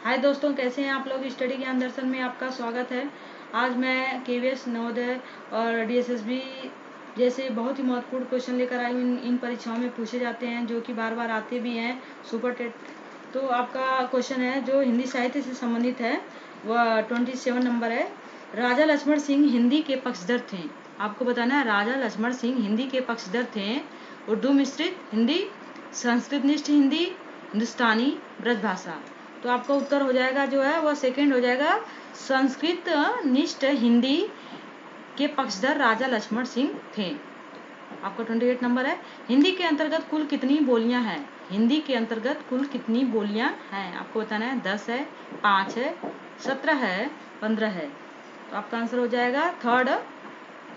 हाय दोस्तों, कैसे हैं आप लोग। स्टडी ज्ञान दर्शन में आपका स्वागत है। आज मैं केवीएस नवोदय और डीएसएसबी जैसे बहुत ही महत्वपूर्ण क्वेश्चन लेकर आई हूँ। इन परीक्षाओं में पूछे जाते हैं, जो कि बार बार आते भी हैं। सुपर टेट तो आपका क्वेश्चन है जो हिंदी साहित्य से संबंधित है, वह 27 नंबर है। राजा लक्ष्मण सिंह हिंदी के पक्षधर थे। आपको बताना है, राजा लक्ष्मण सिंह हिंदी के पक्षधर थे। उर्दू मिश्रित हिंदी, संस्कृत निष्ठ हिंदी, हिंदुस्तानी ब्रजभाषा। तो आपका उत्तर हो जाएगा जो है वह सेकंड हो जाएगा, संस्कृत निष्ठ हिंदी के पक्षधर राजा लक्ष्मण सिंह थे। आपका 28 नंबर है। हिंदी के अंतर्गत कुल कितनी बोलियां हैं। हिंदी के अंतर्गत कुल कितनी बोलियां हैं आपको बताना है। 10 है, 5 है, 17 है, 15 है। तो आपका आंसर हो जाएगा थर्ड,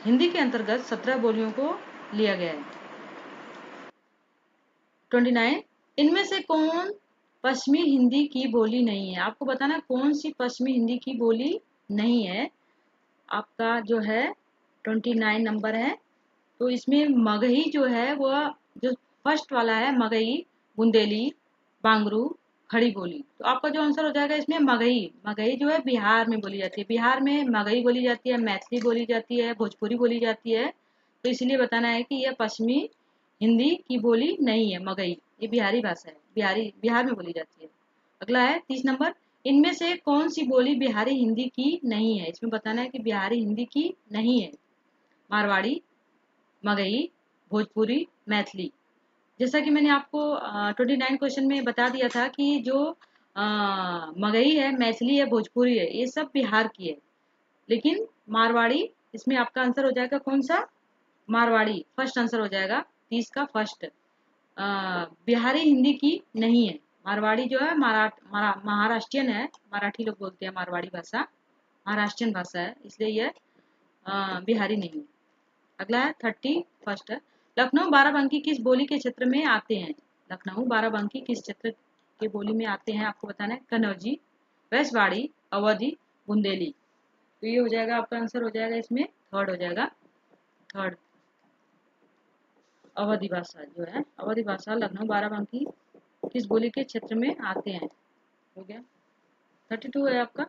हिंदी के अंतर्गत 17 बोलियों को लिया गया है। 29, इनमें से कौन पश्चिमी हिंदी की बोली नहीं है। आपको बताना है कौन सी पश्चिमी हिंदी की बोली नहीं है। आपका जो है 29 नंबर है। तो इसमें मगही जो है वह जो फर्स्ट वाला है, मगही, बुंदेली, बांगरू, खड़ी बोली। तो आपका जो आंसर हो जाएगा इसमें मगही। मगही जो है बिहार में बोली जाती है। बिहार में मगही बोली जाती है, मैथिली बोली जाती है, भोजपुरी बोली जाती है। तो इसलिए बताना है कि यह पश्चिमी हिंदी की बोली नहीं है। मगही ये बिहारी भाषा है, बिहार में बोली जाती है। अगला है 30 नंबर, इनमें से कौन सी बोली बिहारी हिंदी की नहीं है। इसमें बताना है कि बिहारी हिंदी की नहीं है। मारवाड़ी, मगही, भोजपुरी, मैथिली। जैसा कि मैंने आपको 29 क्वेश्चन में बता दिया था कि जो मगही है, मैथिली है, भोजपुरी है, ये सब बिहार की है। लेकिन मारवाड़ी, इसमें आपका आंसर हो जाएगा कौन सा, मारवाड़ी फर्स्ट आंसर हो जाएगा। 30 का फर्स्ट बिहारी हिंदी की नहीं है। मारवाड़ी जो है महाराष्ट्रियन है। मराठी लोग बोलते हैं मारवाड़ी भाषा, महाराष्ट्रियन भाषा है, इसलिए यह बिहारी नहीं है। अगला है 31 है। लखनऊ बाराबंकी किस बोली के क्षेत्र में आते हैं। लखनऊ बाराबंकी किस क्षेत्र के बोली में आते हैं आपको बताना है। कन्नौजी, वैशवाड़ी, अवधी, बुंदेली। तो ये हो जाएगा आपका आंसर हो जाएगा इसमें थर्ड हो जाएगा। थर्ड अवधी भाषा जो है, अवधी भाषा लखनऊ बाराबंकी किस बोली के क्षेत्र में आते हैं। हो गया। 32 है आपका,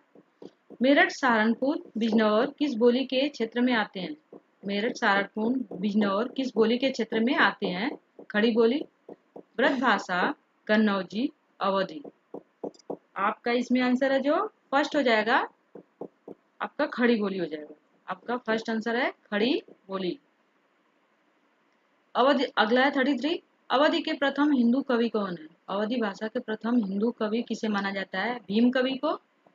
मेरठ सहारनपुर बिजनौर किस बोली के क्षेत्र में आते हैं। मेरठ सहारनपुर बिजनौर किस बोली के क्षेत्र में आते हैं। खड़ी बोली, ब्रजभाषा, कन्नौजी, अवधी। आपका इसमें आंसर है जो फर्स्ट हो जाएगा, आपका खड़ी बोली हो जाएगा। आपका फर्स्ट आंसर है खड़ी बोली। अवधि अगला है 33, अवधि के प्रथम हिंदू कवि कौन है। अवधि भाषा के प्रथम हिंदू कवि किसे माना जाता है। भीम कवि को,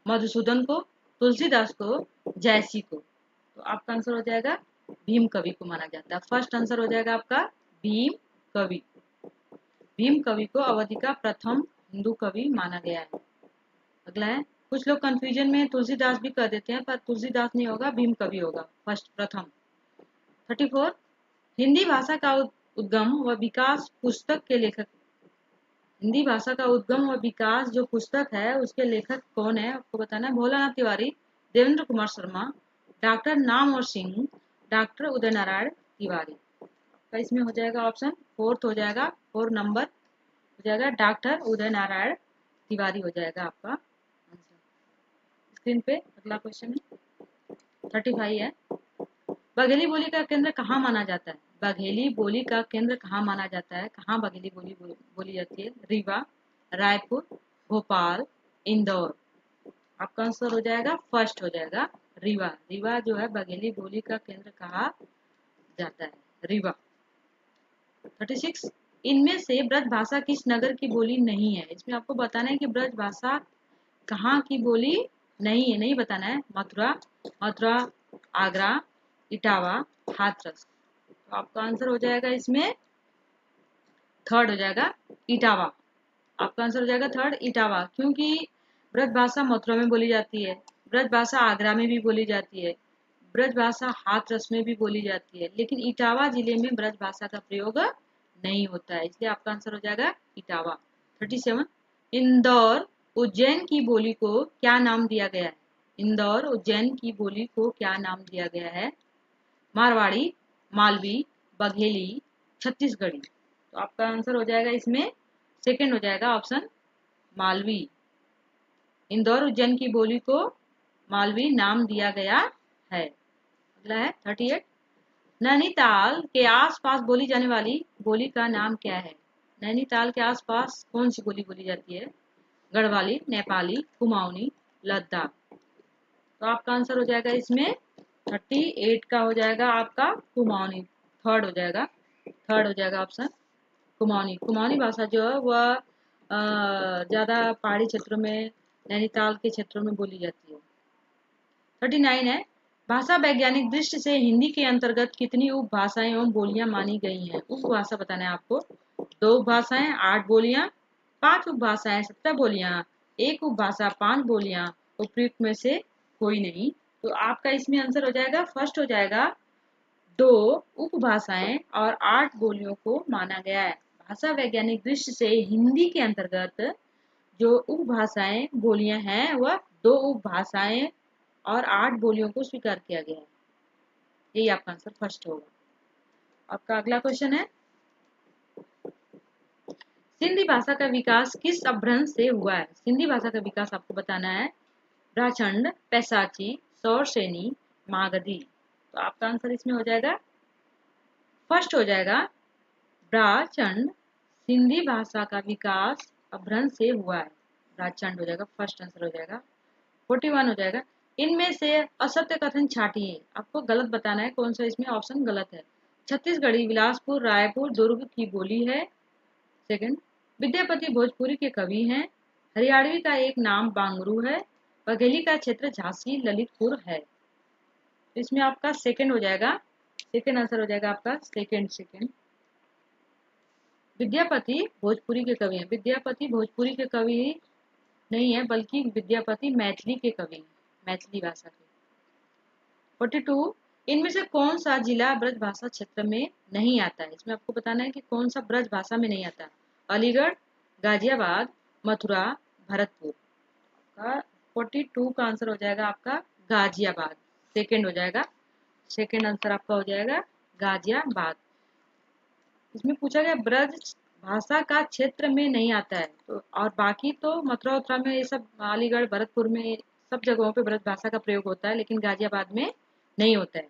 मधुसूदन को, तुलसीदास को, जयसी को। तो आपका आंसर हो जाएगा भीम कवि को माना जाता है। फर्स्ट आंसर हो जाएगा आपका भीम कवि। भीम कवि को अवधि का प्रथम हिंदू कवि माना गया है। अगला है, कुछ लोग कंफ्यूजन में तुलसीदास भी कर देते हैं, पर तुलसीदास नहीं होगा, भीम कवि होगा फर्स्ट प्रथम। 34, हिंदी भाषा का उद्गम व विकास पुस्तक के लेखक। हिंदी भाषा का उद्गम व विकास जो पुस्तक है उसके लेखक कौन है आपको बताना है। Bholanath Tiwari, Devendra Kumar Sharma, doctor Namvar Singh, doctor Uday Narayan Tiwari. तो इसमें हो जाएगा ऑप्शन फोर्थ हो जाएगा, 4 नंबर हो जाएगा डॉक्टर उदय नारायण तिवारी हो जाएगा आपका आंसर। स्क्रीन पे अगला क्वेश्चन है 35 है, बघेली बोली का केंद्र कहाँ माना जाता है। बघेली बोली का केंद्र कहाँ माना जाता है, कहाँ बघेली बोली बोली जाती है। रीवा, रायपुर, भोपाल, इंदौर। आपका आंसर हो जाएगा फर्स्ट हो जाएगा रीवा। रीवा जो है बघेली बोली का केंद्र कहा जाता है, रीवा। 36, इनमें से ब्रज भाषा किस नगर की बोली नहीं है। इसमें आपको बताना है कि ब्रज भाषा कहाँ की बोली नहीं है, नहीं बताना है। मथुरा, आगरा, इटावा, हाथरस। तो आपका आंसर हो जाएगा इसमें थर्ड हो जाएगा इटावा। आपका आंसर हो जाएगा थर्ड इटावा, क्योंकि ब्रज भाषा मथुरा में बोली जाती है, ब्रज भाषा आगरा में भी बोली जाती है, ब्रज भाषा हाथरस में भी बोली जाती है, लेकिन इटावा जिले में ब्रज भाषा का प्रयोग नहीं होता है, इसलिए आपका आंसर हो जाएगा इटावा। 37, इंदौर उज्जैन की बोली को क्या नाम दिया गया है। इंदौर उज्जैन की बोली को क्या नाम दिया गया है। मारवाड़ी, मालवी, बघेली, छत्तीसगढ़ी। तो आपका आंसर हो जाएगा इसमें सेकंड हो जाएगा ऑप्शन मालवी। इंदौर उज्जैन की बोली को मालवी नाम दिया गया है। अगला है 38। नैनीताल के आसपास बोली जाने वाली बोली का नाम क्या है? नैनीताल के आसपास कौन सी बोली बोली जाती है? गढ़वाली, नेपाली, कुमाऊनी, लद्दाख। तो आपका आंसर हो जाएगा इसमें 38 का हो जाएगा आपका कुमाऊनी। थर्ड हो जाएगा, थर्ड हो जाएगा ऑप्शन कुमाऊनी। कुमाऊनी भाषा जो है वह ज़्यादा पहाड़ी क्षेत्रों में, नैनीताल के क्षेत्रों में बोली जाती है। 39 है, भाषा वैज्ञानिक दृष्टि से हिंदी के अंतर्गत कितनी उपभाषाएं एवं बोलियां मानी गई हैं? उपभाषा बताना है आपको। 2 उपभाषाएं 8 बोलियां, 5 उपभाषाएं 17 बोलियां, 1 उपभाषा 5 बोलियां, उपयुक्त में से कोई नहीं। तो आपका इसमें आंसर हो जाएगा, फर्स्ट हो जाएगा 2 उपभाषाएं और 8 बोलियों को माना गया है। भाषा वैज्ञानिक दृष्टि से हिंदी के अंतर्गत जो उपभाषाएं बोलियां हैं वह 2 उपभाषाएं और 8 बोलियों को स्वीकार किया गया है। यही आपका आंसर फर्स्ट होगा। आपका अगला क्वेश्चन है, सिंधी भाषा का विकास किस अपभ्रंश से हुआ है? सिंधी भाषा का विकास आपको बताना है। ब्राचंड, पैसाची, सौरसेनी, मागधी। तो आपका आंसर इसमें हो जाएगा, फर्स्ट हो जाएगा ब्राचंड। सिंधी भाषा का विकास अपभ्रंश से हुआ है, ब्राचंड हो जाएगा, फर्स्ट आंसर हो जाएगा। 41 हो जाएगा, इनमें से असत्य कथन छाटिए। आपको गलत बताना है, कौन सा इसमें ऑप्शन गलत है। छत्तीसगढ़ी, बिलासपुर, रायपुर, दुर्ग की बोली है। सेकंड, विद्यापति भोजपुरी के कवि हैं। हरियाणवी का एक नाम बांगरू है। बघेली का क्षेत्र झांसी, ललितपुर है। तो इसमें आपका सेकंड हो जाएगा, सेकंड आंसर हो जाएगा आपका सेकंड। विद्यापति भोजपुरी के कवि हैं। विद्यापति भोजपुरी के कवि नहीं है, बल्कि विद्यापति मैथिली के कवि हैं, मैथिली भाषा के। 42, इनमें से कौन सा जिला ब्रज भाषा क्षेत्र में नहीं आता है? इसमें आपको बताना है कि कौन सा ब्रज भाषा में नहीं आता। अलीगढ़, गाजियाबाद, मथुरा, भरतपुर। का 42 का आंसर हो जाएगा आपका गाजियाबाद, सेकंड हो जाएगा, सेकंड आंसर आपका हो जाएगा गाजियाबाद। इसमें पूछा गया ब्रज भाषा का क्षेत्र में नहीं आता है, तो और बाकी तो मथुरा उथुरा में, ये सब अलीगढ़ भरतपुर में सब जगहों पे ब्रज भाषा का प्रयोग होता है, लेकिन गाजियाबाद में नहीं होता है।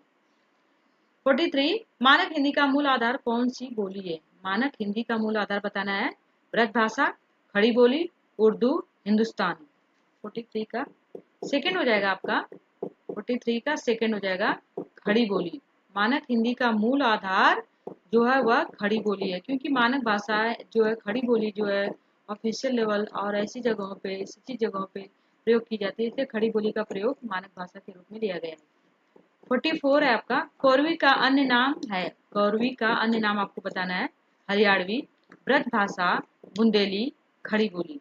43, मानक हिंदी का मूल आधार कौन सी बोली है? मानक हिंदी का मूल आधार बताना है। ब्रज भाषा, खड़ी बोली, उर्दू, हिंदुस्तानी। 43 का सेकंड हो जाएगा आपका, 43 का सेकंड हो जाएगा खड़ी बोली। मानक हिंदी का मूल आधार जो है वह खड़ी बोली है, क्योंकि मानक भाषा जो है, खड़ी बोली जो है ऑफिशियल लेवल और ऐसी जगहों पे, सच्ची जगहों पे प्रयोग की जाती है, इसलिए खड़ी बोली का प्रयोग मानक भाषा के रूप में लिया गया है। 44 है आपका, कौरवी का अन्य नाम है। कौरवी का अन्य नाम आपको बताना है। हरियाणवी, ब्रज भाषा, बुंदेली, खड़ी बोली।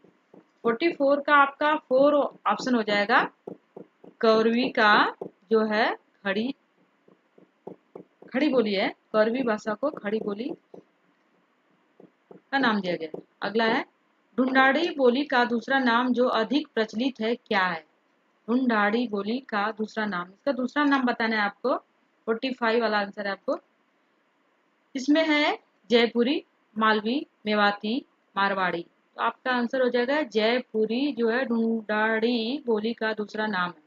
44 का आपका 4 ऑप्शन हो जाएगा। कौरवी का जो है खड़ी बोली है, कौरवी भाषा को खड़ी बोली का नाम दिया गया है। अगला है, ढूंढाड़ी बोली का दूसरा नाम जो अधिक प्रचलित है क्या है? ढूंढाड़ी बोली का दूसरा नाम, इसका दूसरा नाम बताना है आपको। 45 वाला आंसर है आपको। इसमें है जयपुरी, मालवी, मेवाती, मारवाड़ी। तो आपका आंसर हो जाएगा जयपुरी, जो है ढूंढाड़ी बोली का दूसरा नाम है,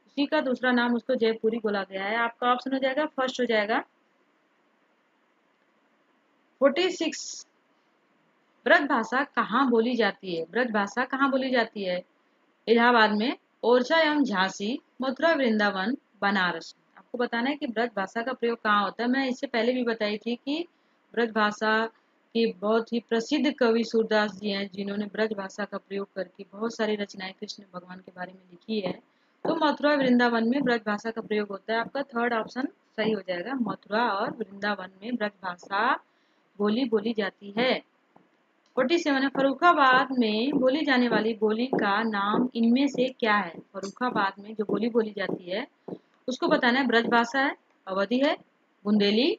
उसी का दूसरा नाम उसको जयपुरी बोला गया है। आपका ऑप्शन हो जाएगा, फर्स्ट हो जाएगा। 46, ब्रज भाषा कहाँ बोली जाती है? ब्रज भाषा कहाँ बोली जाती है? इलाहाबाद में, ओरछा एवं झांसी, मथुरा, वृंदावन, बनारस। आपको बताना है कि ब्रज भाषा का प्रयोग कहाँ होता है। मैं इससे पहले भी बताई थी कि ब्रज भाषा के बहुत ही प्रसिद्ध कवि सूरदास जी हैं, जिन्होंने ब्रज भाषा का प्रयोग करके बहुत सारी रचनाएं कृष्ण भगवान के बारे में लिखी है। तो मथुरा वृंदावन में ब्रज भाषा का प्रयोग होता है। आपका थर्ड ऑप्शन सही हो जाएगा, मथुरा और वृंदावन में ब्रज भाषा बोली जाती है। 47 है, फर्रुखाबाद में बोली जाने वाली बोली का नाम इनमें से क्या है? फर्रुखाबाद में जो बोली जाती है उसको बताना है। ब्रज भाषा है, अवधी है, बुंदेली,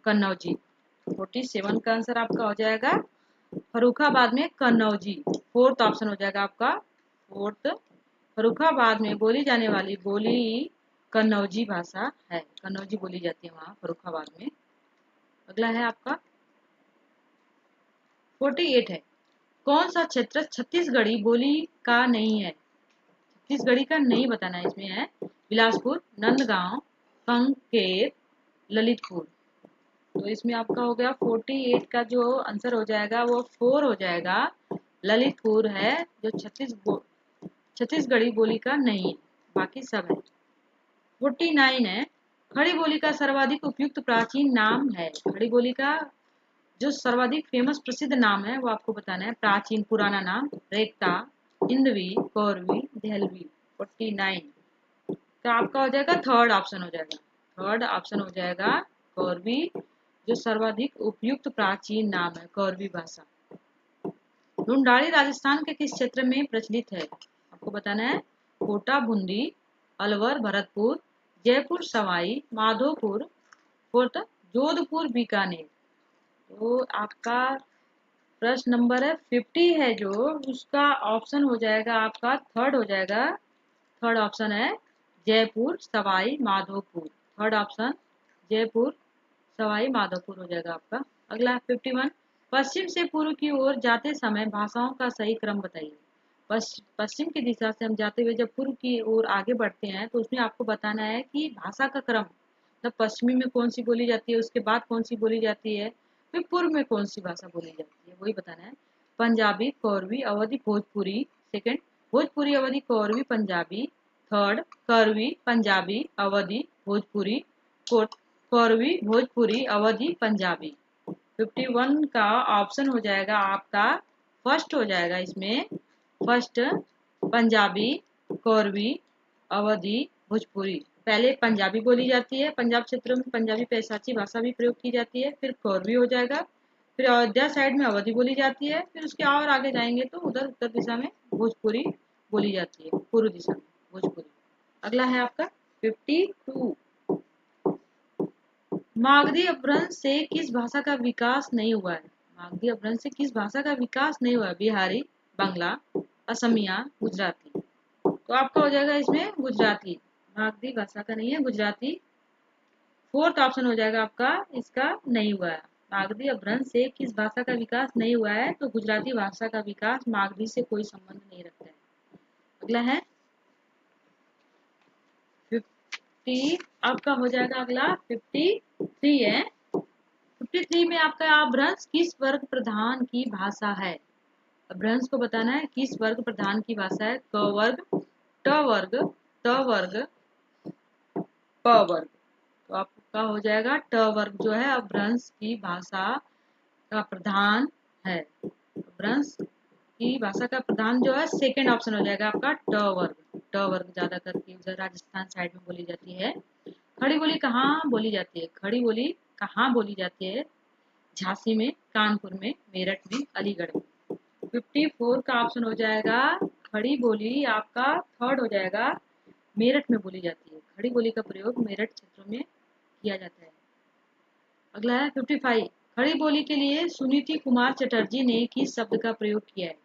कन्नौजी। 47 का आंसर आपका हो जाएगा फर्रुखाबाद में कन्नौजी। फोर्थ ऑप्शन हो जाएगा आपका, फोर्थ। फर्रुखाबाद में बोली जाने वाली बोली कन्नौजी भाषा है, कन्नौजी बोली जाती है वहाँ फर्रुखाबाद में। अगला है आपका 48 है, कौन सा क्षेत्र छत्तीसगढ़ी बोली का नहीं है? छत्तीसगढ़ी का नहीं बताना है, इसमें है बिलासपुर, नंदगांव, कांकेर, ललितपुर। तो इसमें आपका हो गया 48 का जो आंसर हो जाएगा वो 4 हो जाएगा। ललितपुर है जो छत्तीसगढ़ी बोली का नहीं है, बाकी सब है। 49 है, खड़ी बोली का सर्वाधिक उपयुक्त प्राचीन नाम है। खड़ी बोली का जो सर्वाधिक फेमस प्रसिद्ध नाम है वो आपको बताना है। प्राचीन पुराना नाम रेखता, हिंदवी, कौरवी, दहलवी। 49 तो आपका हो जाएगा थर्ड ऑप्शन हो जाएगा। थर्ड ऑप्शन हो जाएगा कौरवी, जो सर्वाधिक उपयुक्त प्राचीन नाम है कौरवी भाषा। ढूंढाड़ी राजस्थान के किस क्षेत्र में प्रचलित है? आपको बताना है। कोटा, बूंदी, अलवर, भरतपुर, जयपुर, सवाई माधोपुर, फोर्थ जोधपुर, बीकानेर। तो आपका प्रश्न नंबर है 50 है जो उसका ऑप्शन हो जाएगा आपका थर्ड हो जाएगा। थर्ड ऑप्शन है जयपुर, सवाई माधोपुर। थर्ड ऑप्शन जयपुर, सवाई माधोपुर हो जाएगा आपका। अगला 51, पश्चिम से पूर्व की ओर जाते समय भाषाओं का सही क्रम बताइए। पश्चिम की दिशा से हम जाते हुए जब पूर्व की ओर आगे बढ़ते हैं तो उसमें आपको बताना है कि भाषा का क्रम, मतलब पश्चिमी में कौन सी बोली जाती है, उसके बाद कौन सी बोली जाती है, फिर पूर्व में कौन सी भाषा बोली जाती है, वही बताना है। पंजाबी, कौरवी, अवधी, भोजपुरी। सेकंड भोजपुरी, अवधी, कौरवी, पंजाबी। थर्ड करवी, पंजाबी, अवधी, भोजपुरी। फोर्थ कौरवी, भोजपुरी, अवधी, पंजाबी। 51 का ऑप्शन हो जाएगा आपका फर्स्ट हो जाएगा इसमें। फर्स्ट पंजाबी, कौरवी, अवधी, भोजपुरी। पहले पंजाबी बोली जाती है, पंजाब क्षेत्रों में पंजाबी पैसाची भाषा भी प्रयोग की जाती है। फिर कौरवी हो जाएगा, फिर अयोध्या साइड में अवधी बोली जाती है, फिर उसके और आगे जाएंगे तो उधर उत्तर दिशा में भोजपुरी बोली जाती है, पूर्व दिशा में भोजपुरी। अगला है आपका 52, मागधी अपभ्रंश से किस भाषा का विकास नहीं हुआ है? मागधी अपभ्रंश से किस भाषा का विकास नहीं हुआ है? बिहारी, बांग्ला, असमिया, गुजराती। तो आपका हो जाएगा इसमें गुजराती। मागधी भाषा का नहीं है, गुजराती। फोर्थ ऑप्शन हो जाएगा आपका, इसका नहीं हुआ है। मागधी अपभ्रंश से किस भाषा का विकास नहीं हुआ है? तो गुजराती भाषा का विकास मागधी से कोई संबंध नहीं रखता है। अगला है 50, आपका हो जाएगा अगला 53 है। 53 में आपका अपभ्रंश किस वर्ग प्रधान की भाषा है? अपभ्रंश को बताना है किस वर्ग प्रधान की भाषा है। क वर्ग, ट वर्ग, त वर्ग, प वर्ग। तो आपका हो जाएगा ट वर्ग जो है अपभ्रंश की भाषा का प्रधान है। अपभ्रंश की भाषा का प्रधान जो है सेकंड ऑप्शन हो जाएगा आपका ट वर्ग। ट वर्ग ज्यादा करके उधर राजस्थान साइड में बोली जाती है। खड़ी बोली कहाँ बोली जाती है? खड़ी बोली कहाँ बोली जाती है? झांसी में, कानपुर में, मेरठ में, अलीगढ़ में। 54 का ऑप्शन हो जाएगा खड़ी बोली आपका थर्ड हो जाएगा, मेरठ में बोली जाती है। खड़ी बोली का प्रयोग मेरठ क्षेत्रों में किया जाता है। अगला है 55, खड़ी बोली के लिए सुनीति कुमार चटर्जी ने किस शब्द का प्रयोग किया है?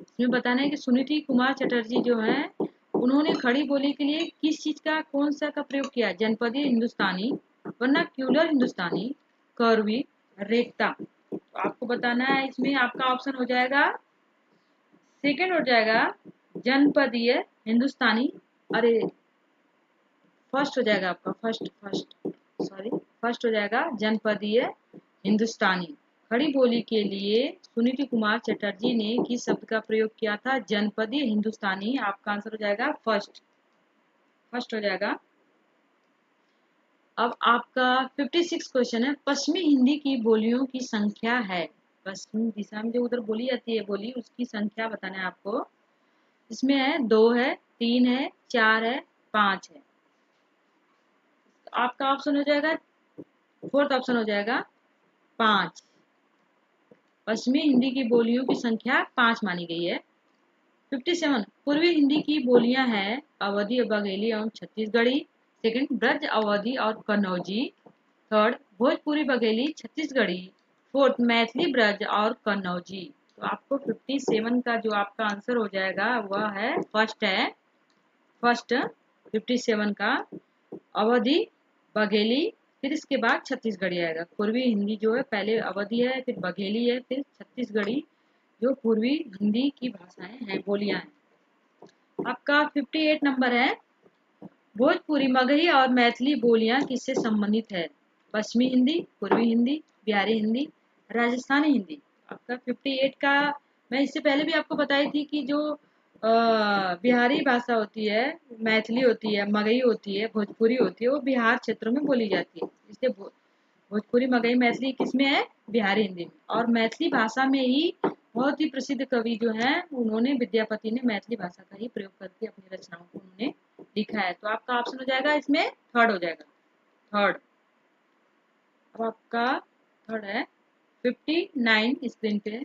इसमें बताना है कि सुनीति कुमार चटर्जी जो है उन्होंने खड़ी बोली के लिए किस चीज का, कौन सा का प्रयोग किया? जनपदीय हिंदुस्तानी, वर्नाक्यूलर हिंदुस्तानी, करवी, रेखता। तो आपको बताना है इसमें आपका ऑप्शन हो जाएगा सेकंड हो जाएगा जनपदीय हिंदुस्तानी। अरे फर्स्ट हो जाएगा आपका फर्स्ट हो जाएगा जनपदीय हिंदुस्तानी। खड़ी बोली के लिए सुनीति कुमार चटर्जी ने किस शब्द का प्रयोग किया था? जनपदीय हिंदुस्तानी। आपका आंसर हो जाएगा फर्स्ट हो जाएगा। अब आपका 56 क्वेश्चन है, पश्चिमी हिंदी की बोलियों की संख्या है। पश्चिमी दिशा में जो उधर बोली जाती है बोली, उसकी संख्या बताना है आपको। इसमें है 2 है, 3 है, 4 है, 5 है। आपका ऑप्शन हो जाएगा फोर्थ ऑप्शन हो जाएगा 5। पश्चिमी हिंदी की बोलियों की संख्या 5 मानी गई है। 57, पूर्वी हिंदी की बोलियां हैं अवधी, बघेली एवं छत्तीसगढ़ी। सेकंड ब्रज, अवधी और कन्नौजी। थर्ड भोजपुरी, बघेली, छत्तीसगढ़ी। फोर्थ मैथिली, ब्रज और कन्नौजी। तो आपको 57 का जो आपका आंसर हो जाएगा वह है फर्स्ट 57 का अवधी, बघेली, फिर इसके बाद छत्तीसगढ़ी आएगा। पूर्वी हिंदी जो है पहले अवधी है, फिर बघेली है, फिर छत्तीसगढ़ी जो पूर्वी हिंदी की भाषाएं हैं, बोलियां हैं। आपका 58 नंबर है, भोजपुरी, मगही और मैथिली बोलियां किससे संबंधित है? पश्चिमी हिंदी, पूर्वी हिंदी, बिहारी हिंदी, राजस्थानी हिंदी। आपका 58 का, मैं इससे पहले भी आपको बताई थी कि जो बिहारी भाषा होती है, मैथिली होती है, मगही होती है, भोजपुरी होती है, वो बिहार क्षेत्र में बोली जाती है। इसलिए भोजपुरी, मगही, मैथिली किसमें है? बिहारी हिंदी में। और मैथिली भाषा में ही बहुत ही प्रसिद्ध कवि जो हैं, उन्होंने, विद्यापति ने मैथिली भाषा का ही प्रयोग करके अपनी रचनाओं को उन्होंने लिखा है। तो आपका ऑप्शन हो जाएगा इसमें थर्ड हो जाएगा, थर्ड। अब आपका थर्ड है 59 स्क्रीन पे।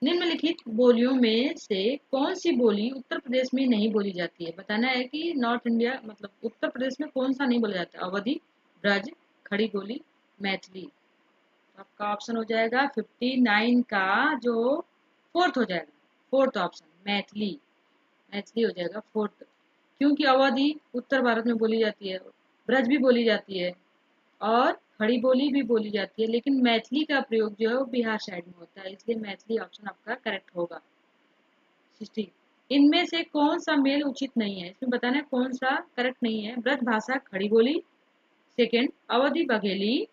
निम्नलिखित बोलियों में से कौन सी बोली उत्तर प्रदेश में नहीं बोली जाती है? बताना है कि नॉर्थ इंडिया, मतलब उत्तर प्रदेश में कौन सा नहीं बोला जाता है? अवधी, ब्रज, खड़ी बोली, मैथिली। तो आपका ऑप्शन हो जाएगा 59 का जो फोर्थ हो जाएगा, फोर्थ ऑप्शन मैथिली। मैथिली हो जाएगा फोर्थ, क्योंकि अवधी उत्तर भारत में बोली जाती है, ब्रज भी बोली जाती है और खड़ी बोली भी बोली जाती है, लेकिन मैथिली का प्रयोग जो है वो बिहार साइड में होता है, इसलिए मैथिली ऑप्शन आपका करेक्ट होगा। 60, इनमें से कौन सा मेल उचित नहीं है? इसमें बताना है कौन सा करेक्ट नहीं है। ब्रज भाषा खड़ी बोली, सेकेंड अवधी बघेली,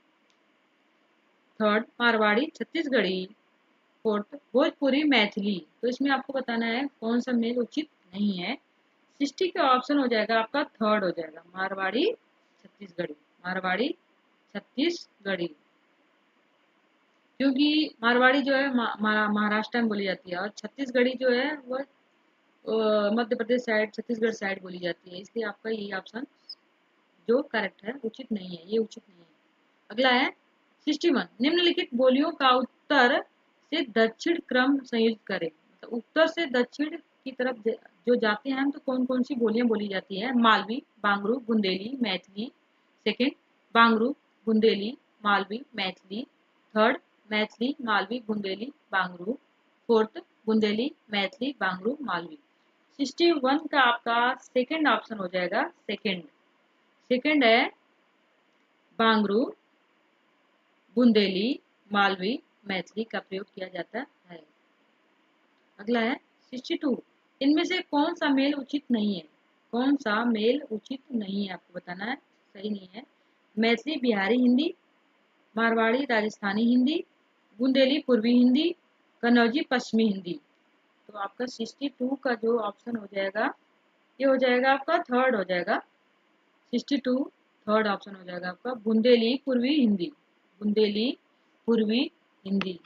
थर्ड मारवाड़ी छत्तीसगढ़ी, फोर्थ भोजपुरी मैथिली। तो इसमें आपको बताना है कौन सा मेल उचित नहीं है। 60 का ऑप्शन हो जाएगा आपका थर्ड हो जाएगा, मारवाड़ी छत्तीसगढ़ी, मारवाड़ी छत्तीसगढ़ी। क्योंकि मारवाड़ी जो है महाराष्ट्र में बोली जाती है, और छत्तीसगढ़ी जो है वो मध्य प्रदेश साइड, छत्तीसगढ़ साइड बोली जाती है, इसलिए आपका यही ऑप्शन जो करेक्ट है, उचित नहीं है, ये उचित नहीं है। अगला है 61, निम्नलिखित बोलियों का उत्तर से दक्षिण क्रम संयुक्त करें। मतलब उत्तर से दक्षिण की तरफ जो जाते हैं तो कौन कौन सी बोलियां बोली जाती है? Malvi, Bangru, Bundeli, Maithili. Second Bangru, Bundeli, Malvi, Maithili. Third Maithili, Malvi, Bundeli, Bangru. Fourth Bundeli, Maithili, Bangru, Malvi. 61 का आपका सेकंड ऑप्शन हो जाएगा, सेकंड। सेकंड है बांगरू, बुंदेली, मालवी, मैथिली का प्रयोग किया जाता है। अगला है 62, इनमें से कौन सा मेल उचित नहीं है? कौन सा मेल उचित नहीं है आपको बताना है, सही नहीं है। मैथिली बिहारी हिंदी, मारवाड़ी राजस्थानी हिंदी, बुंदेली पूर्वी हिंदी, कन्नौजी पश्चिमी हिंदी। तो आपका 62 का जो ऑप्शन हो जाएगा, ये हो जाएगा आपका थर्ड हो जाएगा। 62 थर्ड ऑप्शन हो जाएगा आपका, बुंदेली पूर्वी हिंदी, बुंदेली पूर्वी हिंदी।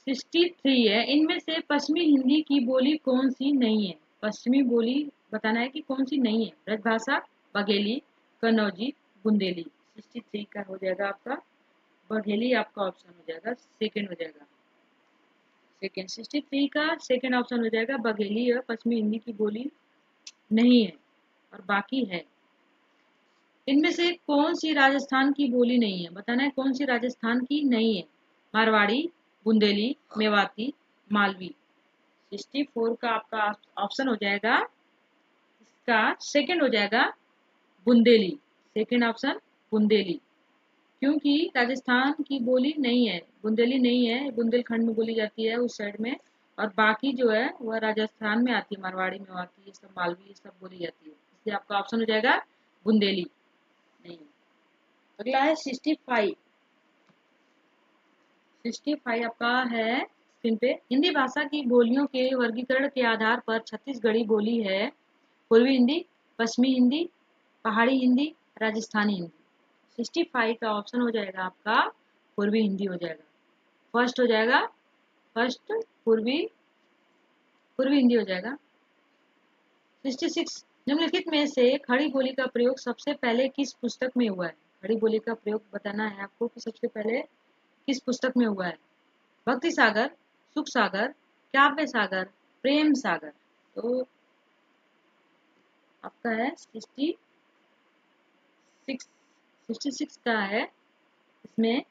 63 है, इनमें से पश्चिमी हिंदी की बोली कौन सी नहीं है? पश्चिमी बोली बताना है कि कौन सी नहीं है। ब्रजभाषा, बघेली, कन्नौजी, बुंदेली। 63 का हो जाएगा आपका बघेली, आपका ऑप्शन हो जाएगा, सेकंड हो जाएगा, सेकंड। 63 का सेकंड ऑप्शन हो जाएगा बघेली, और पश्चिमी हिंदी की बोली नहीं है और बाकी है। इनमें से कौन सी राजस्थान की बोली नहीं है? बताना है कौन सी राजस्थान की नहीं है। मारवाड़ी, बुंदेली, मेवाती, मालवी। 64 का आपका ऑप्शन हो जाएगा, इसका सेकंड हो जाएगा बुंदेली, सेकंड ऑप्शन बुंदेली। क्योंकि राजस्थान की बोली नहीं है, बुंदेली नहीं है, बुंदेलखंड में बोली जाती है उस साइड में, और बाकी जो है वह राजस्थान में आती है, मारवाड़ी में आती है, सब मालवी, ये सब बोली जाती है, इसलिए आपका ऑप्शन हो जाएगा बुंदेली नहीं। अगला है 65, 65 आपका है स्क्रीन पे। हिंदी भाषा की बोलियों के वर्गीकरण के आधार पर छत्तीसगढ़ी बोली है पूर्वी हिंदी, पश्चिमी हिंदी, पहाड़ी हिंदी, राजस्थानी हिंदी। 65 का ऑप्शन हो जाएगा आपका पूर्वी हिंदी हो जाएगा, फर्स्ट हो जाएगा, फर्स्ट पूर्वी, पूर्वी हिंदी हो जाएगा। 66, निम्नलिखित में से खड़ी बोली का प्रयोग सबसे पहले किस पुस्तक में हुआ है? खड़ी बोली का प्रयोग बताना है आपको कि सबसे पहले किस पुस्तक में हुआ है। भक्ति सागर, सुख सागर, काव्य सागर, प्रेम सागर। तो आपका है 66 का है, इसमें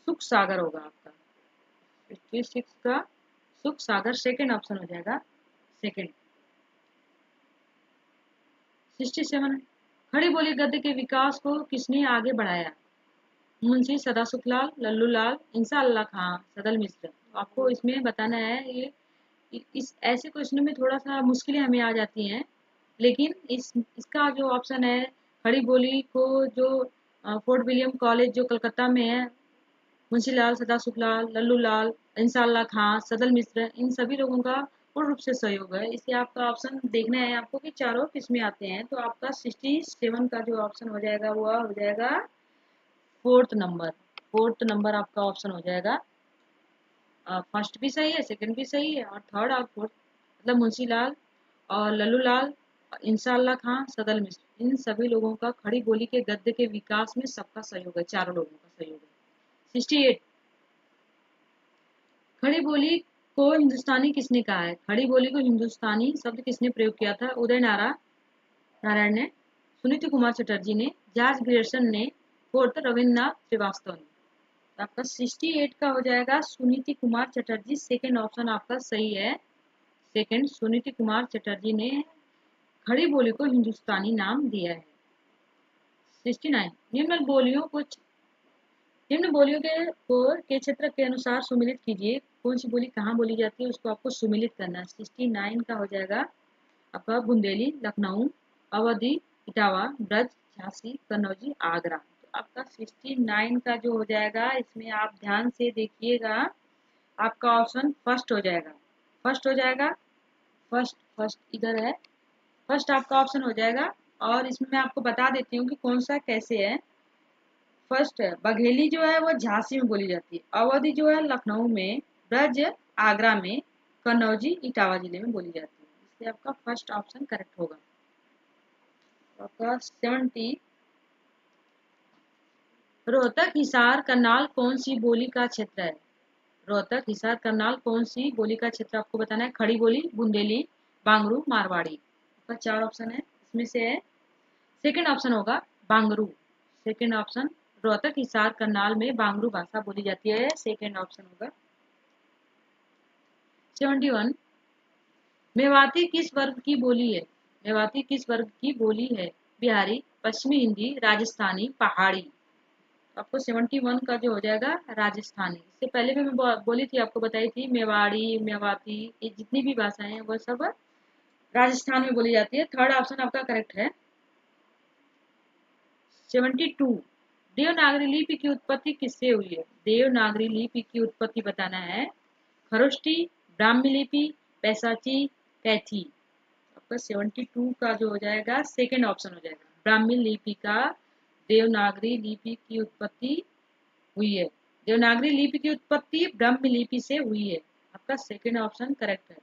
सुख सागर होगा आपका। 56 का सुख सागर सेकेंड ऑप्शन हो जाएगा, सेकेंड। 67, खड़ी बोली गद्य के विकास को किसने आगे बढ़ाया? मुंशी सदासुखलाल, लल्लूलाल, इंसान अल्लाह खां, सदल मिश्र। तो आपको इसमें बताना है ये इस ऐसे क्वेश्चन में थोड़ा सा मुश्किलें हमें आ जाती हैं, लेकिन इसका जो ऑप्शन है खड़ी बोली को जो फोर्ट विलियम कॉलेज जो कलकत्ता में है, मुंशीलाल सदासुखलाल, लल्लूलाल, इंसान खां, सदल मिश्र, इन सभी लोगों का पूर्ण रूप से सहयोग है। इसे आपका ऑप्शन देखना है आपको कि चारों किसमें आते हैं। तो आपका 67 का जो ऑप्शन हो जाएगा वह हो जाएगा फोर्थ नंबर। फोर्थ नंबर आपका ऑप्शन हो जाएगा। फर्स्ट भी सही है, सेकंड भी सही है और थर्ड और फोर्थ, मतलब मुंशीलाल और लल्लूलाल, इंसान खां, सदल मिश्र, इन सभी लोगों का खड़ी बोली के गद्य के विकास में सबका सहयोग है, चारों लोगों का सहयोग है। 68, खड़ी बोली को हिंदुस्तानी किसने कहा है? खड़ी बोली को हिंदुस्तानी शब्द किसने प्रयोग किया था? उदय नारायण ने, सुनीति कुमार चटर्जी ने, जॉर्ज ग्रियर्सन ने, फोर्थ रविन्द्रनाथ श्रीवास्तव ने। तो आपका 68 का हो जाएगा सुनीति कुमार चटर्जी, सेकेंड ऑप्शन आपका सही है। सेकेंड, सुनीति कुमार चटर्जी ने खड़ी बोली को हिंदुस्तानी नाम दिया है। 69, निम्न बोलियों के क्षेत्र के अनुसार सुमिलित कीजिए। कौन सी बोली कहाँ बोली जाती है उसको आपको सुमिलित करना है। 69 का हो जाएगा आपका बुंदेली, लखनऊ, अवधी, इटावा, ब्रज, झांसी, कन्नौजी, आगरा। तो आपका 69 का जो हो जाएगा, इसमें आप ध्यान से देखिएगा, आपका ऑप्शन फर्स्ट हो जाएगा। फर्स्ट हो जाएगा, फर्स्ट फर्स्ट इधर है, फर्स्ट आपका ऑप्शन हो जाएगा। और इसमें मैं आपको बता देती हूँ कि कौन सा कैसे है। फर्स्ट है बघेली, जो है वो झांसी में बोली जाती है। अवधि जो है लखनऊ में, ब्रज आगरा में, कन्नौजी इटावा जिले में बोली जाती है। इसलिए आपका फर्स्ट ऑप्शन करेक्ट होगा। आपका 70, रोहतक हिसार करनाल कौन सी बोली का क्षेत्र है? रोहतक हिसार करनाल कौन सी बोली का क्षेत्र आपको बताना है। खड़ी बोली, बुंदेली, बांगरू, मारवाड़ी। आपका चार ऑप्शन है, इसमें से है सेकंड ऑप्शन होगा बांगरू। सेकंड ऑप्शन, रोहतक हिसार करनाल में बांगरू भाषा बोली जाती है, सेकंड ऑप्शन होगा। 71, मेवाती किस वर्ग की बोली है? मेवाती किस वर्ग की बोली है? बिहारी, पश्चिमी हिंदी, राजस्थानी, पहाड़ी। आपको 71 का जो हो जाएगा राजस्थानी। इससे पहले भी मैं बोली थी, आपको बताई थी मेवाड़ी, मेवाती, ये जितनी भी भाषाएं हैं वो सब राजस्थान में बोली जाती है। थर्ड ऑप्शन आपका करेक्ट है। 72, देवनागरी लिपि की उत्पत्ति किससे हुई है? देवनागरी लिपि की उत्पत्ति बताना है। खरोष्टी, ब्राह्मी लिपि, पैसाची, कैथी। आपका 72 का जो हो जाएगा सेकेंड ऑप्शन हो जाएगा। ब्राह्मी लिपि का देवनागरी लिपि की उत्पत्ति हुई है। देवनागरी लिपि की उत्पत्ति ब्राह्मी लिपि से हुई है। आपका सेकेंड ऑप्शन करेक्ट है।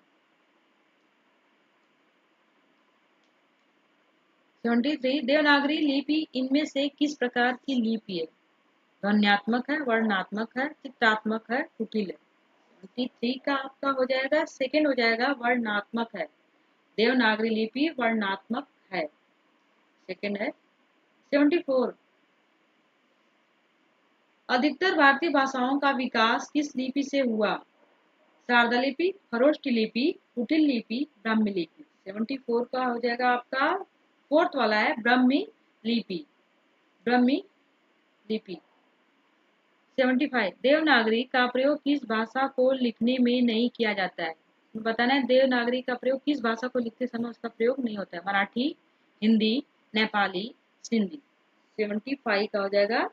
73, देवनागरी लिपि इनमें से किस प्रकार की लिपि है? ध्वन्यात्मक है, वर्णात्मक है, चित्रात्मक है, कुटिल है। 73 का आपका हो जाएगा सेकेंड हो जाएगा वर्णात्मक है। देवनागरी लिपि वर्णात्मक है, सेकेंड है। 74, अधिकतर भारतीय भाषाओं का विकास किस लिपि से हुआ? शारदा लिपि, खरोष्ट लिपि, कुटिल लिपि, ब्राह्मी लिपि। 74 का हो जाएगा आपका फोर्थ वाला है ब्राह्मी लिपि। ब्राह्मी लिपि। 75, देवनागरी का प्रयोग किस भाषा को लिखने में नहीं किया जाता है? बताना है देवनागरी का प्रयोग किस भाषा को लिखते समय उसका प्रयोग नहीं होता है। मराठी, हिंदी, नेपाली, सिंधी। 75 का हो जाएगा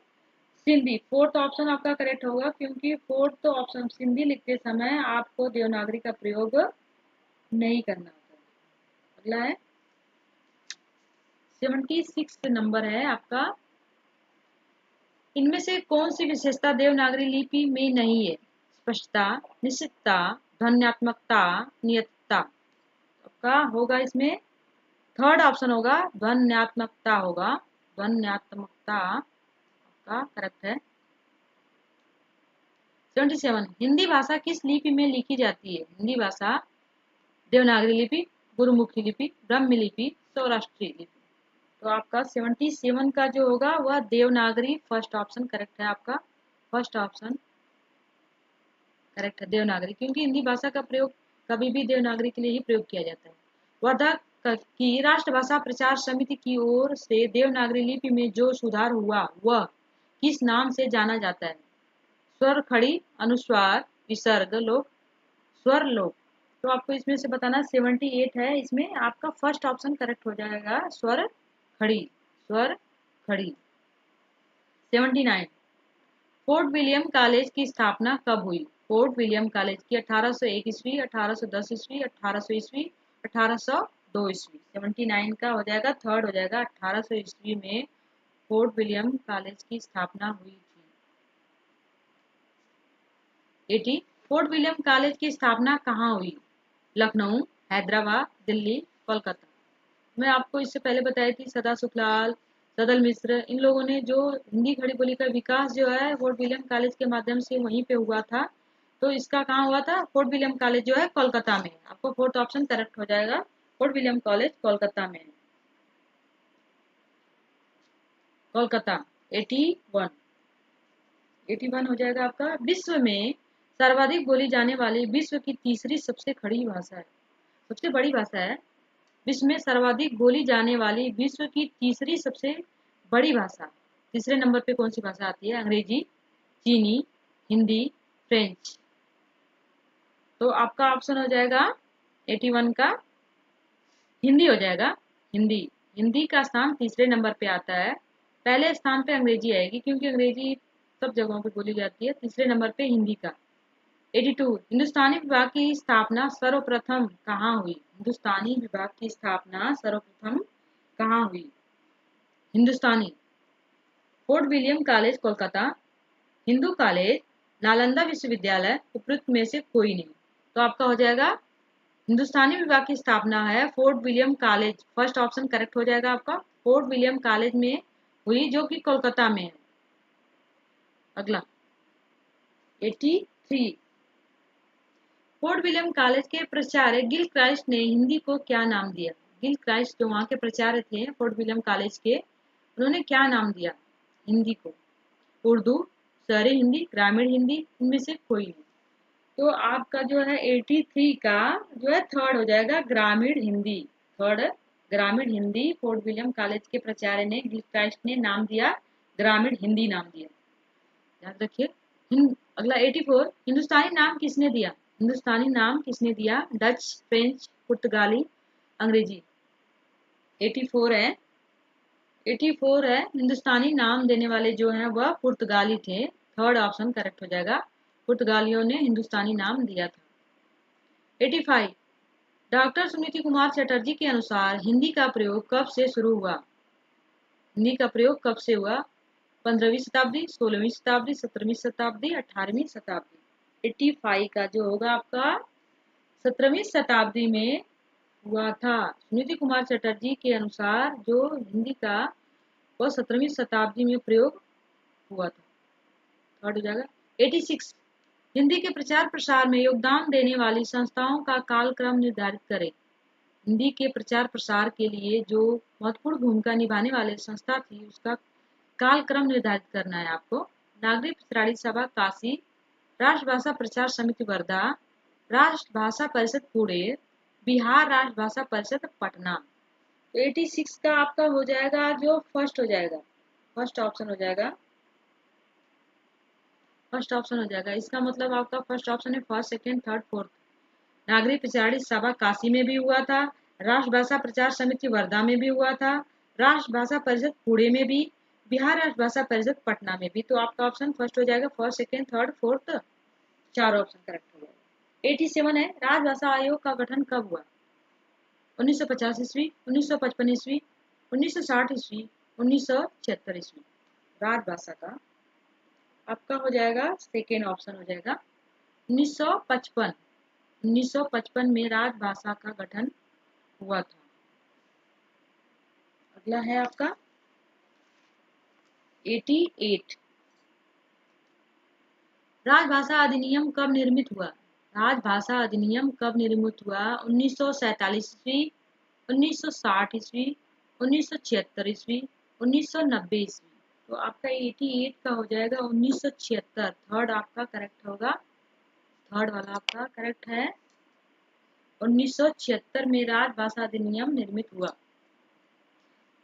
सिंधी। फोर्थ ऑप्शन आपका करेक्ट होगा, क्योंकि फोर्थ ऑप्शन सिंधी लिखते समय आपको देवनागरी का प्रयोग नहीं करना होता है। अगला है 76 नंबर है आपका, इनमें से कौन सी विशेषता देवनागरी लिपि में नहीं है? स्पष्टता, निश्चितता, ध्वन्यात्मकता, नियतता। आपका होगा इसमें थर्ड ऑप्शन होगा ध्वन्यात्मकता होगा। ध्वन्यात्मकता आपका करेक्ट है। 77, हिंदी भाषा किस लिपि में लिखी जाती है? हिंदी भाषा देवनागरी लिपि, गुरुमुखी लिपि, ब्रह्मी लिपि, सौराष्ट्री लिपि। तो आपका 77 का जो होगा वह देवनागरी, फर्स्ट ऑप्शन करेक्ट है आपका। फर्स्ट ऑप्शन करेक्ट है देवनागरी, क्योंकि हिंदी भाषा का प्रयोग कभी भी देवनागरी के लिए ही प्रयोग किया जाता है। वर्धा की राष्ट्रभाषा प्रचार समिति की ओर से देवनागरी लिपि में जो सुधार हुआ वह किस नाम से जाना जाता है? स्वर खड़ी, अनुस्वार, विसर्ग लोक, स्वर लोक। तो आपको इसमें से बताना 78 है, इसमें आपका फर्स्ट ऑप्शन करेक्ट हो जाएगा, स्वर खड़ी, स्वर खड़ी। 79, फोर्ट विलियम कॉलेज की स्थापना कब हुई? फोर्ट विलियम कॉलेज की 1801 ईस्वी, 1810 ईस्वी, 1800 ईस्वी, 1802 ईस्वी। 79 का हो जाएगा, थर्ड हो जाएगा, 1800 ईस्वी में फोर्ट विलियम कॉलेज की स्थापना हुई थी। 80, फोर्ट विलियम कॉलेज की स्थापना कहाँ हुई? लखनऊ, हैदराबाद, दिल्ली, कोलकाता। मैं आपको इससे पहले बताई थी, सदा सुखलाल, सदल मिश्र, इन लोगों ने जो हिंदी खड़ी बोली का विकास जो है फोर्ट विलियम कॉलेज के माध्यम से वहीं पे हुआ था। तो इसका कहाँ हुआ था? फोर्ट विलियम कॉलेज जो है कोलकाता में। आपको फोर्थ ऑप्शन करेक्ट हो जाएगा, फोर्ट विलियम कॉलेज कोलकाता में। कोलकाता। 81, 81 हो जाएगा आपका। विश्व में सर्वाधिक बोली जाने वाली विश्व की तीसरी सबसे खड़ी भाषा है, सबसे बड़ी भाषा है। विश्व में सर्वाधिक बोली जाने वाली विश्व की तीसरी सबसे बड़ी भाषा, तीसरे नंबर पे कौन सी भाषा आती है? अंग्रेजी, चीनी, हिंदी, फ्रेंच। तो आपका ऑप्शन हो जाएगा 81 का हिंदी हो जाएगा, हिंदी। हिंदी का स्थान तीसरे नंबर पे आता है, पहले स्थान पे अंग्रेजी आएगी क्योंकि अंग्रेजी सब जगहों पे बोली जाती है, तीसरे नंबर पे हिंदी का। 82, हिंदुस्तानी विभाग की स्थापना सर्वप्रथम कहाँ हुई? हिंदुस्तानी विभाग की स्थापना सर्वप्रथम कहाँ हुई? Hindustani, fort William college Kolkata, Hindu college, Nalanda विश्वविद्यालय, उपयुक्त में से कोई नहीं। तो आपका हो जाएगा हिंदुस्तानी विभाग की स्थापना है fort William college, first option correct हो जाएगा आपका, फोर्ट विलियम कॉलेज में हुई जो कि कोलकाता में है। अगला 83, फोर्ट विलियम कॉलेज के प्राचार्य गिल क्राइस्ट ने हिंदी को क्या नाम दिया? गिल क्राइस्ट जो वहाँ के प्राचार्य थे फोर्ट विलियम कॉलेज के, उन्होंने क्या नाम दिया हिंदी को? उर्दू, शहरी हिंदी, ग्रामीण हिंदी, इनमें से कोई नहीं। तो आपका जो है 83 का जो है थर्ड हो जाएगा, ग्रामीण हिंदी। थर्ड ग्रामीण हिंदी फोर्ट विलियम कॉलेज के प्राचार्य ने गिल क्राइस्ट ने नाम दिया, ग्रामीण हिंदी नाम दिया, याद रखिए। अगला 84, हिंदुस्तानी नाम किसने दिया? हिंदुस्तानी नाम किसने दिया? डच, फ्रेंच, पुर्तगाली, अंग्रेजी। 84 है, 84 है, हिंदुस्तानी नाम देने वाले जो हैं वह पुर्तगाली थे, थर्ड ऑप्शन करेक्ट हो जाएगा, पुर्तगालियों ने हिंदुस्तानी नाम दिया था। 85, डॉक्टर सुनीति कुमार चटर्जी के अनुसार हिंदी का प्रयोग कब से शुरू हुआ? हिंदी का प्रयोग कब से हुआ? 15वीं शताब्दी, 16वीं शताब्दी, 17वीं शताब्दी, 18वीं शताब्दी। 85 का जो होगा आपका 17वीं शताब्दी में हुआ था। सुनीति कुमार चटर्जी के अनुसार जो हिंदी का वह 17वीं शताब्दी में प्रयोग हुआ था, थर्ड हो जाएगा। 86, हिंदी के प्रचार प्रसार में योगदान देने वाली संस्थाओं का कालक्रम निर्धारित करें। हिंदी के प्रचार प्रसार के लिए जो महत्वपूर्ण भूमिका निभाने वाले संस्था थी उसका कालक्रम निर्धारित करना है आपको। नागरिक पिछड़ाड़ी सभा काशी, राष्ट्रभाषा प्रचार समिति वर्धा, राष्ट्रभाषा परिषद पुणे, बिहार राष्ट्रभाषा परिषद पटना। 86 का आपका हो जाएगा जो फर्स्ट हो जाएगा, फर्स्ट ऑप्शन हो जाएगा, फर्स्ट ऑप्शन हो जाएगा। इसका मतलब आपका फर्स्ट ऑप्शन है, फर्स्ट, सेकंड, थर्ड, फोर्थ। नागरिक पिछड़ाड़ी सभा काशी में भी हुआ था, राष्ट्रभाषा प्रचार समिति वर्धा में भी हुआ था, राष्ट्रभाषा परिषद पुणे में भी, बिहार राष्ट्रभाषा परिषद पटना में भी। तो आपका ऑप्शन फर्स्ट हो जाएगा, फर्स्ट, सेकंड, थर्ड, फोर्थ, चार ऑप्शन करेक्ट हो जाएगा। 87 है, राजभाषा आयोग का गठन कब हुआ? 1950 ईस्वी, 1955 ईस्वी, 1960 ईस्वी, 1976 ईस्वी। राजभाषा का आपका हो जाएगा सेकेंड ऑप्शन हो जाएगा 1955, 1955 में राजभाषा का गठन हुआ था। अगला है आपका 88, राजभाषा अधिनियम कब निर्मित हुआ? राजभाषा अधिनियम कब निर्मित हुआ? 1947 ईस्वी, 1960 ईस्वी, 1976 ईस्वी, 1990 ईस्वी। तो आपका 88 का हो जाएगा 1976, थर्ड आपका करेक्ट होगा, थर्ड वाला आपका करेक्ट है। 1976 में राजभाषा अधिनियम निर्मित हुआ।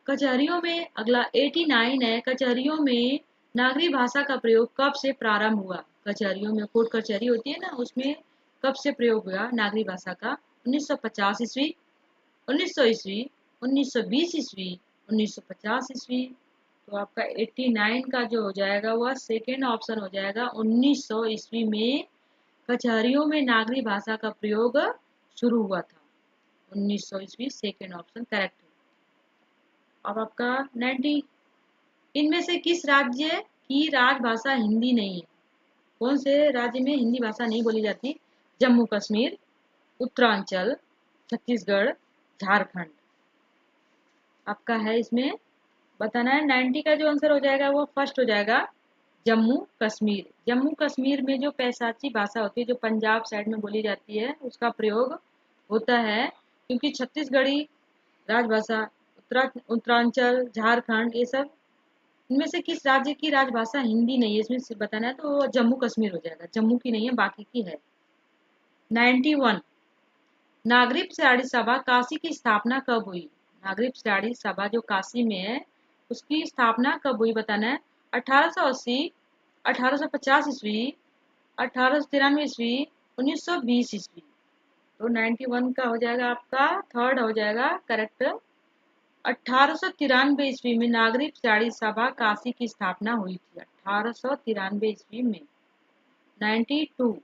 कचहरियों में अगला 89 है, कचहरियों में नागरी भाषा का प्रयोग कब से प्रारंभ हुआ? कचहरियों में कोर्ट कचहरी होती है ना, उसमें कब से प्रयोग हुआ नागरी भाषा का? 1950 ईस्वी, 1900 ईस्वी, 1920 ईस्वी, 1950 ईस्वी। तो आपका 89 का जो हो जाएगा वह सेकेंड ऑप्शन हो जाएगा। 1900 ईस्वी में कचहरियों में नागरी भाषा का प्रयोग शुरू हुआ था। 1900 ईस्वी सेकेंड ऑप्शन करेक्ट है। अब आपका 90, इनमें से किस राज्य की राजभाषा हिंदी नहीं है? कौन से राज्य में हिंदी भाषा नहीं बोली जाती? जम्मू कश्मीर, उत्तरांचल, छत्तीसगढ़, झारखंड। आपका है इसमें बताना है। 90 का जो आंसर हो जाएगा वो फर्स्ट हो जाएगा, जम्मू कश्मीर। जम्मू कश्मीर में जो पैसाची भाषा होती है, जो पंजाब साइड में बोली जाती है, उसका प्रयोग होता है। क्योंकि छत्तीसगढ़ी राजभाषा, उत्तरांचल, झारखंड, ये सब, इनमें से किस राज्य की राजभाषा हिंदी नहीं है इसमें से बताना है, तो वो जम्मू कश्मीर हो जाएगा। जम्मू की नहीं है, बाकी की है। 91, नागरिक सियाड़ी सभा काशी की स्थापना कब हुई? नागरिक सियाड़ी सभा जो काशी में है, उसकी स्थापना कब हुई बताना है। 1880, 1850 ईस्वी, 1893 ईस्वी, 1920 ईस्वी। तो 91 का हो जाएगा आपका थर्ड हो जाएगा करेक्ट। 1893 ईस्वी में नागरिक सियाड़ी सभा काशी की स्थापना हुई थी। 1893 ईस्वी में। 92,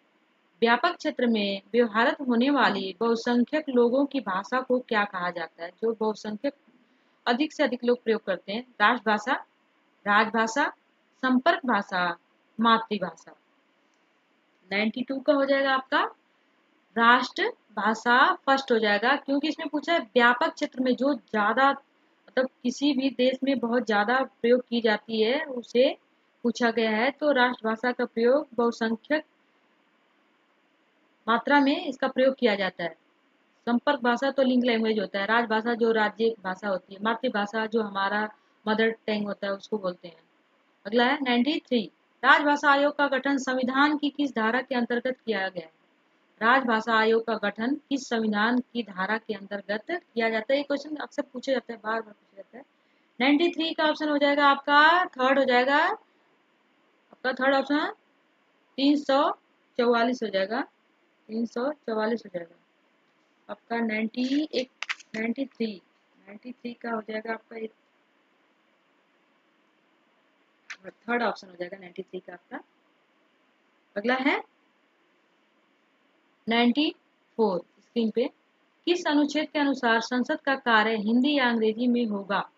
व्यापक क्षेत्र में व्यवहारित होने वाली बहुसंख्यक लोगों की भाषा को क्या कहा जाता है? जो बहुसंख्यक अधिक से अधिक लोग प्रयोग करते हैं। राष्ट्रभाषा, राजभाषा, संपर्क भाषा, मातृभाषा। 92 का हो जाएगा आपका राष्ट्र भाषा फर्स्ट हो जाएगा, क्योंकि इसमें पूछा है व्यापक क्षेत्र में जो ज्यादा, मतलब किसी भी देश में बहुत ज्यादा प्रयोग की जाती है, उसे पूछा गया है। तो राष्ट्रभाषा का प्रयोग बहुसंख्यक मात्रा में इसका प्रयोग किया जाता है। संपर्क भाषा तो लिंक लैंग्वेज होता है। राजभाषा जो राज्य भाषा होती है। मातृभाषा जो हमारा मदर टंग होता है, उसको बोलते हैं। अगला है 93, राजभाषा आयोग का गठन संविधान की किस धारा के अंतर्गत किया गया है? राजभाषा आयोग का गठन किस संविधान की धारा के अंतर्गत किया जाता है? ये क्वेश्चन अक्सर पूछा जाता है, बार बार पूछा जाता है। 93 का ऑप्शन हो जाएगा आपका थर्ड हो जाएगा। आपका थर्ड ऑप्शन 344 हो जाएगा। 344 हो जाएगा आपका। 93 का हो जाएगा आपका एक थर्ड ऑप्शन हो जाएगा 93 का आपका। अगला है 94 स्क्रीन पे। किस अनुच्छेद के अनुसार संसद का कार्य हिंदी या अंग्रेजी में होगा?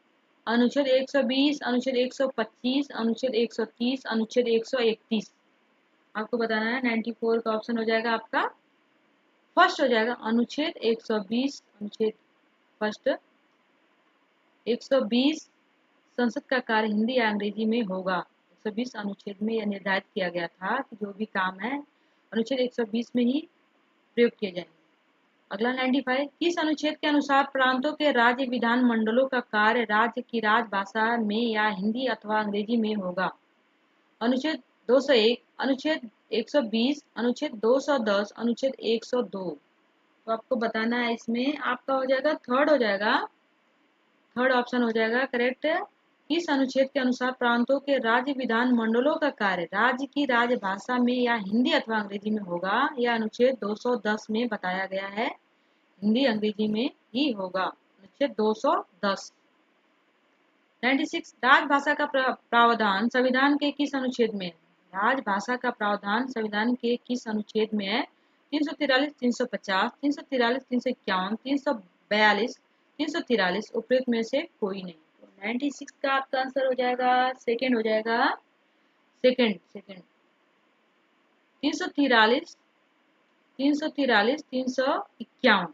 अनुच्छेद 120, अनुच्छेद 125, अनुच्छेद 130, अनुच्छेद 131। आपको बताना है। 94 का ऑप्शन हो जाएगा आपका फर्स्ट हो जाएगा, अनुच्छेद 120। अनुच्छेद फर्स्ट 120, संसद का कार्य हिंदी या अंग्रेजी में होगा। 120 अनुच्छेद में यह निर्धारित किया गया था कि जो भी काम है अनुच्छेद 120 में ही प्रयोग किए जाएंगे। अगला 95, किस अनुच्छेद के अनुसार प्रांतों के राज्य विधान मंडलों का कार्य राज्य की राजभाषा में या हिंदी अथवा अंग्रेजी में होगा? अनुच्छेद 201, अनुच्छेद 120, अनुच्छेद 210, अनुच्छेद 102। तो आपको बताना है। इसमें आपका हो जाएगा थर्ड हो जाएगा, थर्ड ऑप्शन हो जाएगा करेक्ट। किस अनुच्छेद के अनुसार प्रांतों के राज्य विधान मंडलों का कार्य राज्य की राजभाषा में या हिंदी अथवा अंग्रेजी में होगा? यह अनुच्छेद 210 में बताया गया है, हिंदी अंग्रेजी में ही होगा। अनुच्छेद 210। 96, राजभाषा का प्रावधान संविधान के किस अनुच्छेद में है? राजभाषा का प्रावधान संविधान के किस अनुच्छेद में है? 343, 350, 343, 351, 342, 343, उपयुक्त में से कोई नहीं। तो 96 का आपका आंसर हो जाएगा सेकेंड हो जाएगा। Second second 343, 343, 351।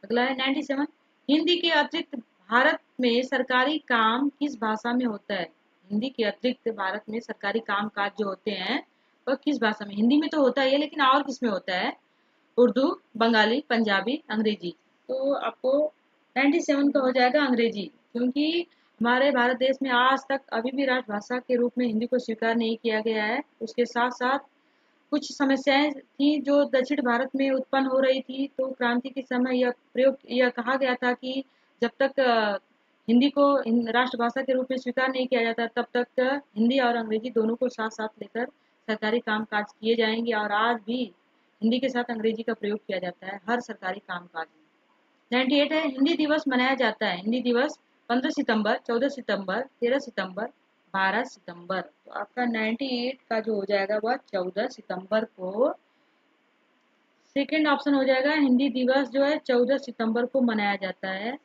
अगला है 97, हिंदी के अतिरिक्त भारत में सरकारी काम किस भाषा में होता है? हिंदी के अतिरिक्त भारत में सरकारी काम काज जो होते हैं वह किस भाषा में? हिंदी में तो होता ही है, लेकिन और किस में होता है? उर्दू, बंगाली, पंजाबी, अंग्रेजी। तो आपको 97 का हो जाएगा अंग्रेजी, क्योंकि हमारे भारत देश में आज तक अभी भी राजभाषा के रूप में हिंदी को स्वीकार नहीं किया गया है। उसके साथ साथ कुछ समस्याएं थी जो दक्षिण भारत में उत्पन्न हो रही थी, तो क्रांति के समय यह कहा गया था कि जब तक हिंदी को राष्ट्रभाषा के रूप में स्वीकार नहीं किया जाता, तब तक हिंदी और अंग्रेजी दोनों को साथ साथ लेकर सरकारी कामकाज किए जाएंगे। और आज भी हिंदी के साथ अंग्रेजी का प्रयोग किया जाता है हर सरकारी कामकाज में। 98 है, हिंदी दिवस मनाया जाता है। हिंदी दिवस 15 सितंबर, 14 सितंबर, 13 सितंबर, 12 सितंबर। तो आपका 98 का जो हो जाएगा वह 14 सितंबर को, सेकेंड ऑप्शन हो जाएगा। हिंदी दिवस जो है 14 सितंबर को मनाया जाता है।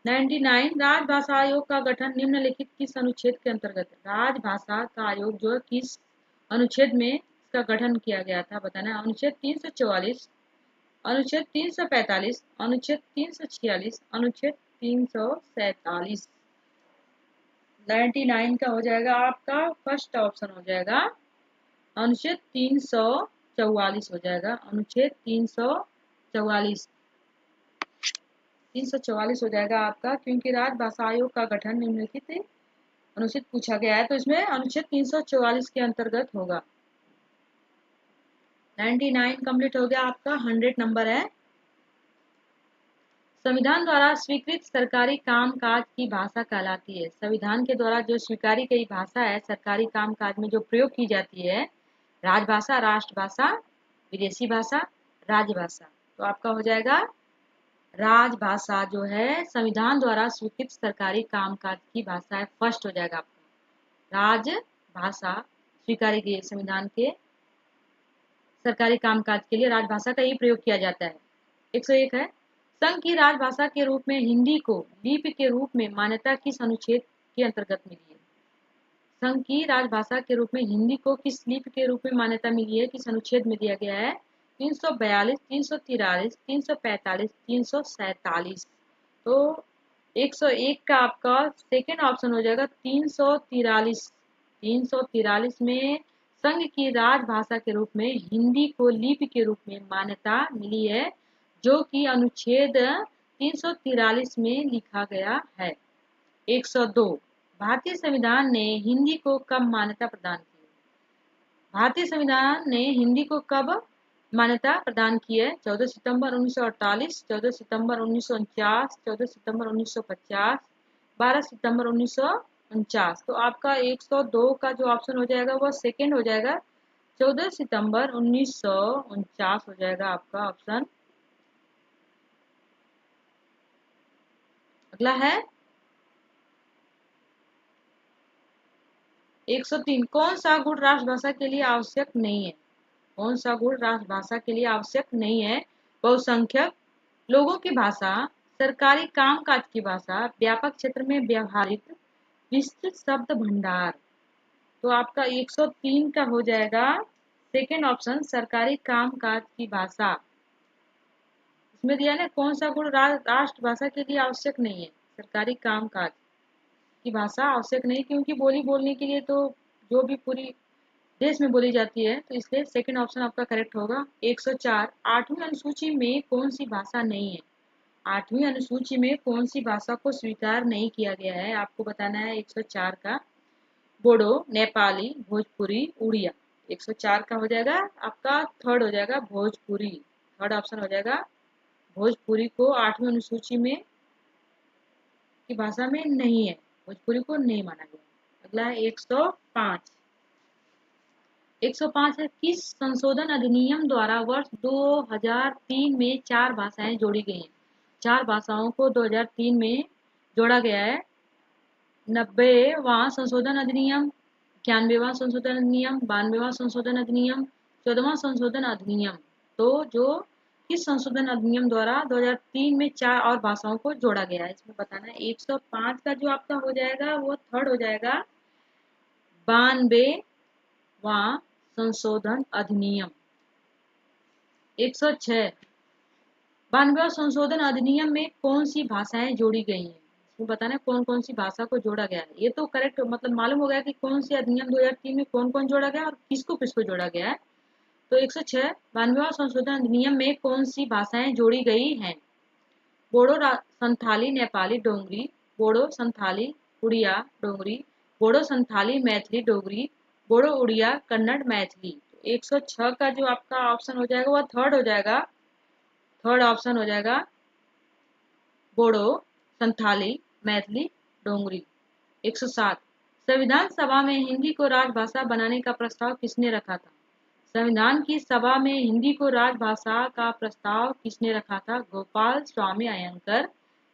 99, राजभाषा आयोग का गठन निम्नलिखित किस अनुच्छेद के अंतर्गत है? राजभाषा का आयोग जो है किस अनुच्छेद में इसका गठन किया गया था बताना है। अनुच्छेद 344, अनुच्छेद 345, अनुच्छेद 346, अनुच्छेद 347। 99 का हो जाएगा आपका फर्स्ट ऑप्शन हो जाएगा अनुच्छेद 344 हो जाएगा। अनुच्छेद 344 344 हो जाएगा आपका, क्योंकि राजभाषा आयोग का गठन निम्नलिखित अनुच्छेद पूछा गया है, तो इसमें अनुच्छेद 344 के अंतर्गत होगा। 99 कंप्लीट हो गया आपका। 100 नंबर है, संविधान द्वारा स्वीकृत सरकारी कामकाज की भाषा कहलाती है। संविधान के द्वारा जो स्वीकारी गई भाषा है सरकारी कामकाज में जो प्रयोग की जाती है, राजभाषा, राष्ट्रभाषा, विदेशी भाषा, राजभाषा। तो आपका हो जाएगा राजभाषा जो है संविधान द्वारा स्वीकृत सरकारी कामकाज की भाषा है, फर्स्ट हो जाएगा आपका। राजभाषा स्वीकारी गई संविधान के सरकारी कामकाज के लिए राजभाषा का ही प्रयोग किया जाता है। 101 है, संघ की राजभाषा के रूप में हिंदी को लिपि के रूप में मान्यता किस अनुच्छेद के अंतर्गत मिली है? संघ की राजभाषा के रूप में हिंदी को किस लिपि के रूप में मान्यता मिली है, किस अनुच्छेद में दिया गया है? 342, 343, 345, 347। तो 101 का आपका सेकेंड ऑप्शन हो जाएगा 343। 343 में संघ की राजभाषा के रूप में हिंदी को लिपि के रूप में मान्यता मिली है, जो कि अनुच्छेद 343 में लिखा गया है। 102, भारतीय संविधान ने हिंदी को कब मान्यता प्रदान की? भारतीय संविधान ने हिंदी को कब मान्यता प्रदान की है? 14 सितंबर 1948, 14 सितंबर 1949, 14 सितंबर 1950, 12 सितंबर 1949। तो आपका 102 का जो ऑप्शन हो जाएगा वह सेकेंड हो जाएगा, 14 सितंबर 1949 हो जाएगा आपका ऑप्शन। अगला है 103, कौन सा गुण राष्ट्रभाषा के लिए आवश्यक नहीं है? कौन सा गुण राष्ट्रभाषा के लिए आवश्यक नहीं है? बहुसंख्यक लोगों की भाषा, सरकारी कामकाज की भाषा, व्यापक क्षेत्र में व्यवहारित, विस्तृत शब्द भंडार। तो आपका 103 का हो जाएगा सेकेंड ऑप्शन, सरकारी कामकाज की भाषा। इसमें दिया ना कौन सा गुण राष्ट्रभाषा के लिए आवश्यक नहीं है? सरकारी कामकाज की भाषा आवश्यक नहीं, क्योंकि बोली बोलने के लिए तो जो भी पूरी देश में बोली जाती है, तो इसलिए सेकंड ऑप्शन आपका करेक्ट होगा। 104, 8वीं अनुसूची में कौन सी भाषा नहीं है? 8वीं अनुसूची में कौन सी भाषा को स्वीकार नहीं किया गया है आपको बताना है। 104 का बोडो, नेपाली, भोजपुरी, उड़िया। 104 का हो जाएगा आपका थर्ड हो जाएगा भोजपुरी। थर्ड ऑप्शन हो जाएगा भोजपुरी को 8वीं अनुसूची में की भाषा में नहीं है, भोजपुरी को नहीं माना गया। अगला है 105। 105 है, किस संशोधन अधिनियम द्वारा वर्ष 2003 में 4 भाषाएं जोड़ी गई हैं? 4 भाषाओं को 2003 में जोड़ा गया है। 90वां संशोधन अधिनियम, 91वां संशोधन अधिनियम, 92वां संशोधन अधिनियम, 14वां संशोधन अधिनियम। तो जो किस संशोधन अधिनियम द्वारा 2003 में 4 और भाषाओं को जोड़ा गया है, इसमें बताना है। 105 का जो आपका हो जाएगा वो थर्ड हो जाएगा 92वां संशोधन अधिनियम। 106, 92वां संशोधन अधिनियम में कौन सी भाषाएं जोड़ी गई हैं? इसमें बताना है कौन कौन सी भाषा को जोड़ा गया है। ये तो करेक्ट मतलब मालूम हो गया कि कौन सी अधिनियम 2003 में कौन कौन जोड़ा गया और किसको किसको जोड़ा गया है। तो 106, 92वां संशोधन अधिनियम में कौन सी भाषाएं जोड़ी गई हैं? बोडो, संथाली, नेपाली, डोगरी, बोडो, संथाली, उड़िया, डोगरी, बोडो, संथाली, मैथिली, डोगरी, बोडो, उड़िया, कन्नड़, मैथिली। 106 का जो आपका ऑप्शन हो जाएगा वह थर्ड हो जाएगा। थर्ड ऑप्शन हो जाएगा बोडो, संथाली, मैथिली, डोगरी। 107 संविधान सभा में हिंदी को राजभाषा बनाने का प्रस्ताव किसने रखा था? संविधान की सभा में हिंदी को राजभाषा का प्रस्ताव किसने रखा था? गोपाल स्वामी अयंगर,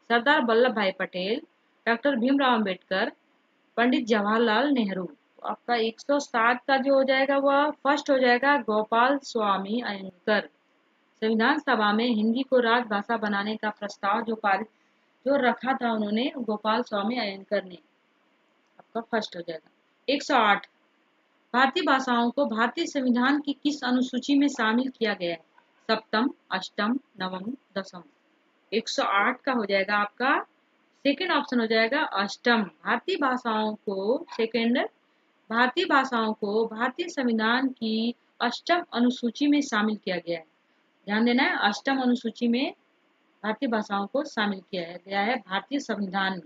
सरदार वल्लभ भाई पटेल, डॉक्टर भीमराव अम्बेडकर, पंडित जवाहरलाल नेहरू। तो आपका 107 का जो हो जाएगा वह फर्स्ट हो जाएगा गोपाल स्वामी अयंगर। संविधान सभा में हिंदी को राजभाषा बनाने का प्रस्ताव जो रखा था उन्होंने गोपाल स्वामी अयंगर ने, आपका फर्स्ट हो जाएगा। 108 भारतीय भाषाओं को भारतीय संविधान की किस अनुसूची में शामिल किया गया है? सप्तम, अष्टम, नवम, दसम। 108 का हो जाएगा आपका सेकेंड ऑप्शन हो जाएगा अष्टम। भारतीय भाषाओं को भारतीय संविधान की अष्टम अनुसूची में शामिल किया गया है। ध्यान देना है, अष्टम अनुसूची में भारतीय भाषाओं को शामिल किया गया है भारतीय संविधान में।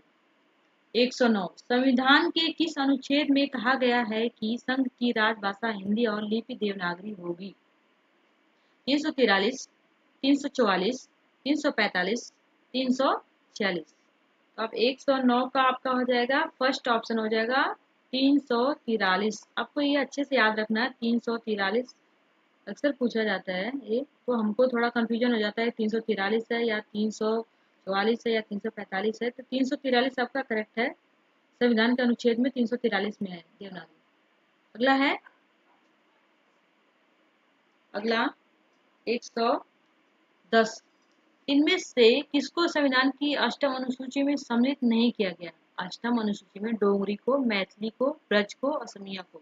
109 संविधान के किस अनुच्छेद में कहा गया है कि संघ की राजभाषा हिंदी और लिपि देवनागरी होगी? 343, 344, 345, 346। तो अब 109 का आपका हो जाएगा फर्स्ट ऑप्शन हो जाएगा 343। आपको ये अच्छे से याद रखना है, 343 अक्सर पूछा जाता है ये, तो हमको थोड़ा कंफ्यूजन हो जाता है 343 है या 344 है या 345 है। तो 343 आपका करेक्ट है, संविधान के अनुच्छेद में 343 में है देवनागरी। अगला 110 इनमें से किसको संविधान की अष्टम अनुसूची में सम्मिलित नहीं किया गया? अष्टम अनुसूची में डोगरी को, मैथिली को, ब्रज को, असमिया को।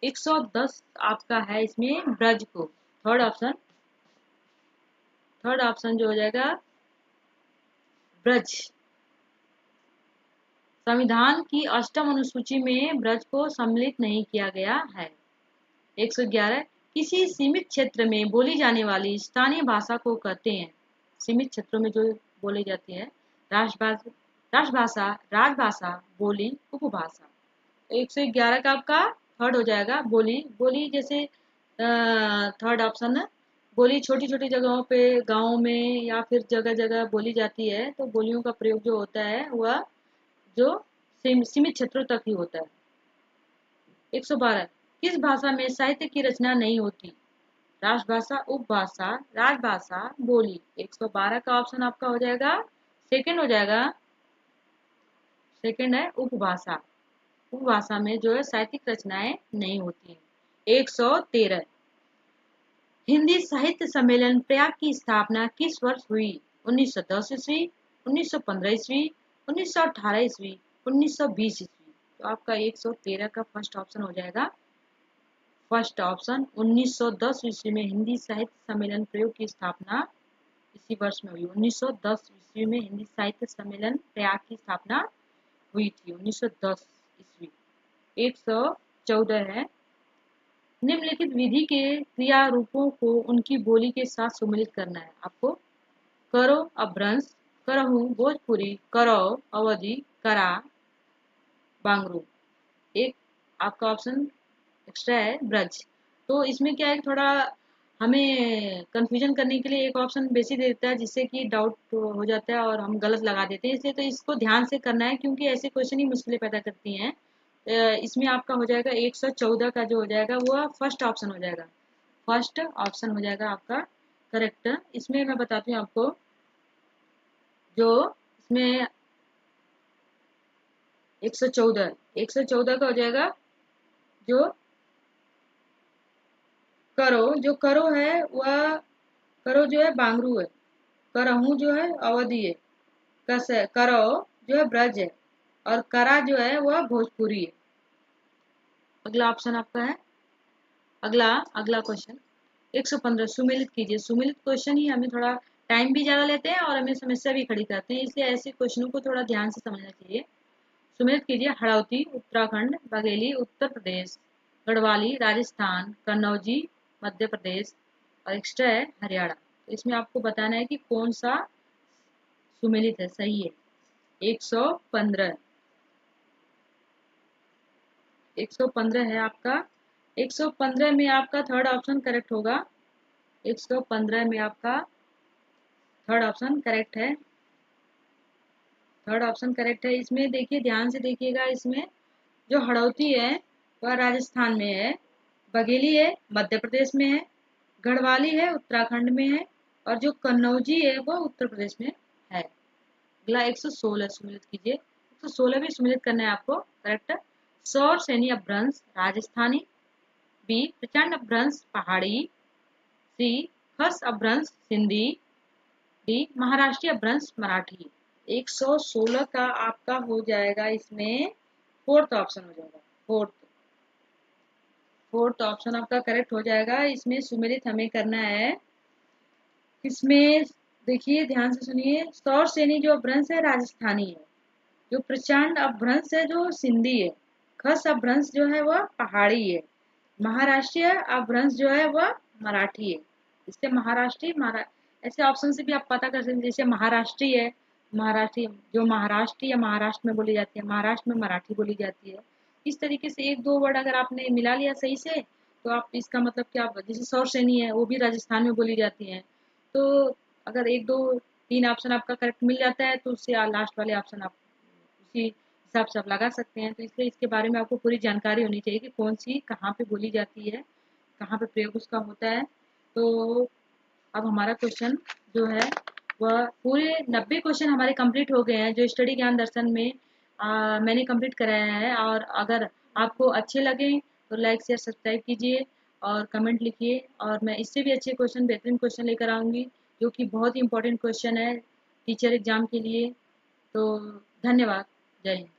110 आपका है इसमें ब्रज को, थर्ड ऑप्शन जो हो जाएगा ब्रज। संविधान की अष्टम अनुसूची में ब्रज को सम्मिलित नहीं किया गया है। 111 किसी सीमित क्षेत्र में बोली जाने वाली स्थानीय भाषा को कहते हैं। सीमित क्षेत्रों में जो बोली जाती है राजभाषा, राजभाषा, बोली, उपभाषा। 111 का आपका थर्ड हो जाएगा बोली जैसे थर्ड ऑप्शन है। बोली छोटी छोटी जगहों पे, गाँव में या फिर जगह जगह बोली जाती है, तो बोलियों का प्रयोग जो होता है वह जो सीमित क्षेत्रों तक ही होता है। 112 किस भाषा में साहित्य की रचना नहीं होती? राजभाषा, उपभाषा, राजभाषा, बोली। 112 का ऑप्शन आपका हो जाएगा सेकंड हो जाएगा, सेकंड है उपभाषा। उपभाषा में जो है साहित्यिक रचनाएं नहीं होती हैं। 113 हिंदी साहित्य सम्मेलन प्रयाग की स्थापना किस वर्ष हुई? 1910 ईस्वी, 1915 ईस्वी, 1918 ईस्वी, 1920 ईस्वी। तो आपका 113 का फर्स्ट ऑप्शन हो जाएगा, फर्स्ट ऑप्शन 1910 ईस्वी में हिंदी साहित्य सम्मेलन प्रयोग की स्थापना इसी वर्ष में हुई। 1910 ईस्वी में हिंदी साहित्य सम्मेलन प्रयाग की स्थापना हुई थी, 1910 ईस्वी। 114 है निम्नलिखित विधि के क्रिया रूपों को उनकी बोली के साथ सम्मिलित करना है आपको। करो अपभ्रंश, करहूं भोजपुरी, करो अवधि, करा बांगरू। एक आपका ऑप्शन एक्स्ट्रा है ब्रज। तो इसमें क्या है, थोड़ा हमें कंफ्यूजन करने के लिए एक ऑप्शन बेसिक दे देता है, जिससे कि डाउट हो जाता है और हम गलत लगा देते हैं। इसलिए तो इसको ध्यान से करना है, क्योंकि ऐसे क्वेश्चन ही मुश्किलें पैदा करती हैं। इसमें आपका हो जाएगा 114 का जो हो जाएगा वो फर्स्ट ऑप्शन हो जाएगा, फर्स्ट ऑप्शन हो जाएगा आपका करेक्ट। इसमें मैं बताती हूँ आपको, जो इसमें 114 का हो जाएगा जो करो है वह, करो जो है बांगरू है, करहूं जो है अवधि है, करो जो है ब्रज है, और करा जो है वह भोजपुरी है। अगला ऑप्शन आपका है, अगला क्वेश्चन 115 सुमेलित कीजिए। सुमेलित क्वेश्चन ही हमें थोड़ा टाइम भी ज़्यादा लेते हैं और हमें समस्या भी खड़ी करते हैं, इसलिए ऐसे क्वेश्चनों को थोड़ा ध्यान से समझना चाहिए। सुमेलित कीजिए। हड़ौती उत्तराखंड, बघेली उत्तर प्रदेश, गढ़वाली राजस्थान, कन्नौजी मध्य प्रदेश, और एक्स्ट्रा है हरियाणा। तो इसमें आपको बताना है कि कौन सा सुमेलित है, सही है। 115 है आपका। 115 में आपका थर्ड ऑप्शन करेक्ट होगा। 115 में आपका थर्ड ऑप्शन करेक्ट है। थर्ड ऑप्शन करेक्ट है। इसमें देखिए, ध्यान से देखिएगा, इसमें जो हड़ौती है वह राजस्थान में है, बघेली है मध्य प्रदेश में है, गढ़वाली है उत्तराखंड में है, और जो कन्नौजी है वह उत्तर प्रदेश में है। अगला 116 सम्मिलित कीजिए। 116 भी सम्मिलित करना है आपको। करेक्ट। सौर सैनी अपभ्रंश राजस्थानी, बी प्रचंड अपभ्रंश पहाड़ी, सी खस अपभ्रंश सिंधी, डी महाराष्ट्रीय अपभ्रंश मराठी। 116 का आपका हो जाएगा इसमें फोर्थ ऑप्शन हो जाएगा। फोर्थ ऑप्शन आपका करेक्ट हो जाएगा। इसमें सुमेलित हमें करना है। इसमें देखिए, ध्यान से सुनिए, सौर सैनी जो अपभ्रंश है राजस्थानी है, जो प्रचंड अपभ्रंश है जो सिंधी है, खस अपभ्रंश जो है वह पहाड़ी है, महाराष्ट्रीय अपभ्रंश जो है वह मराठी है। इससे ऐसे ऑप्शन से भी आप पता कर सकते हैं। जैसे महाराष्ट्री है, महाराष्ट्री जो महाराष्ट्र या महाराष्ट्र में बोली जाती है, महाराष्ट्र में मराठी बोली जाती है। इस तरीके से एक दो वर्ड अगर आपने मिला लिया सही से, तो आप इसका मतलब क्या, जैसे सौर सैनी है वो भी राजस्थान में बोली जाती है। तो अगर एक दो तीन ऑप्शन आपका करेक्ट मिल जाता है, तो उससे लास्ट वाले ऑप्शन आप उसी हिसाब से आप लगा सकते हैं। तो इसलिए इसके बारे में आपको पूरी जानकारी होनी चाहिए कि कौन सी कहाँ पे बोली जाती है, कहाँ पे प्रयोग उसका होता है। तो अब हमारा क्वेश्चन जो है वह पूरे 90 क्वेश्चन हमारे कंप्लीट हो गए हैं, जो स्टडी ज्ञान दर्शन में मैंने कंप्लीट कराया है। और अगर आपको अच्छे लगे तो लाइक शेयर सब्सक्राइब कीजिए और कमेंट लिखिए, और मैं इससे भी अच्छे क्वेश्चन, बेहतरीन क्वेश्चन लेकर आऊँगी, जो कि बहुत ही इंपॉर्टेंट क्वेश्चन है टीचर एग्जाम के लिए। तो धन्यवाद। जय हिंद।